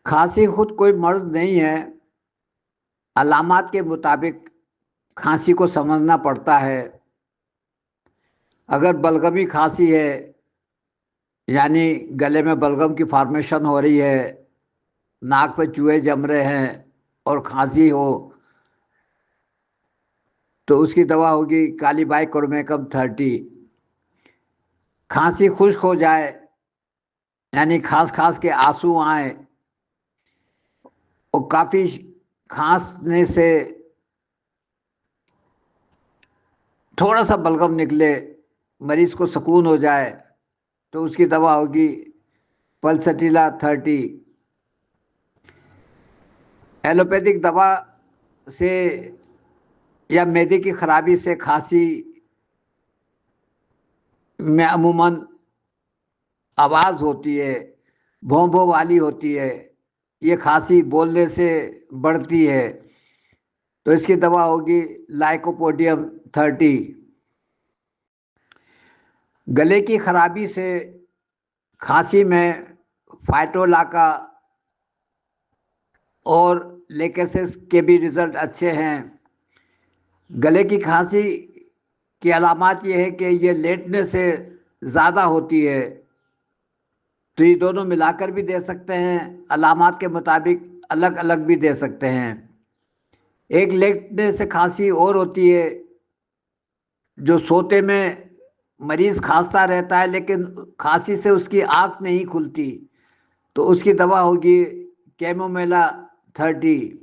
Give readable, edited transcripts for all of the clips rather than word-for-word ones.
खांसी खुद कोई मर्ज नहीं है। अलामात के मुताबिक खांसी को समझना पड़ता है। अगर बलगमी खांसी है, यानी गले में बलगम की फॉर्मेशन हो रही है, नाक पे चूहे जम रहे हैं और खांसी हो, तो उसकी दवा होगी कालीबाइकोरमेकम 30। खांसी खुश्क हो जाए, यानी खांस खांस के आंसू आए और काफी खांसने से थोड़ा सा बलगम निकले, मरीज को सुकून हो जाए, तो उसकी दवा होगी पल्सटीला 30। एलोपैथिक दवा से या मैदे की खराबी से खांसी में अमूमन आवाज होती है, भों भों वाली होती है। ये खांसी बोलने से बढ़ती है, तो इसकी दवा होगी लाइकोपोडियम 30। गले की खराबी से खांसी में फाइटोलाका और लेकेसिस के भी रिजल्ट अच्छे हैं। गले की खांसी की अलामत ये है कि ये लेटने से ज़्यादा होती है, तो ये दोनों मिलाकर भी दे सकते हैं, अलामत के मुताबिक अलग अलग भी दे सकते हैं। एक लेटने से खांसी और होती है, जो सोते में मरीज खांसता रहता है लेकिन खांसी से उसकी आंख नहीं खुलती, तो उसकी दवा होगी कैमोमेला 30।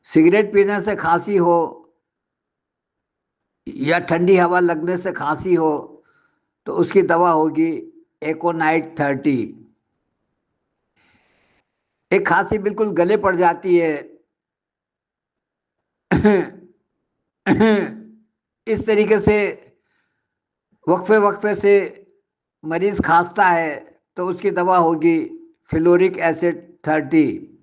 सिगरेट पीने से खांसी हो या ठंडी हवा लगने से खांसी हो, तो उसकी दवा होगी एकोनाइट 30। एक खांसी बिल्कुल गले पड़ जाती है इस तरीके से वक्फे वक्फे से मरीज खांसता है, तो उसकी दवा होगी फ्लोरिक एसिड 30।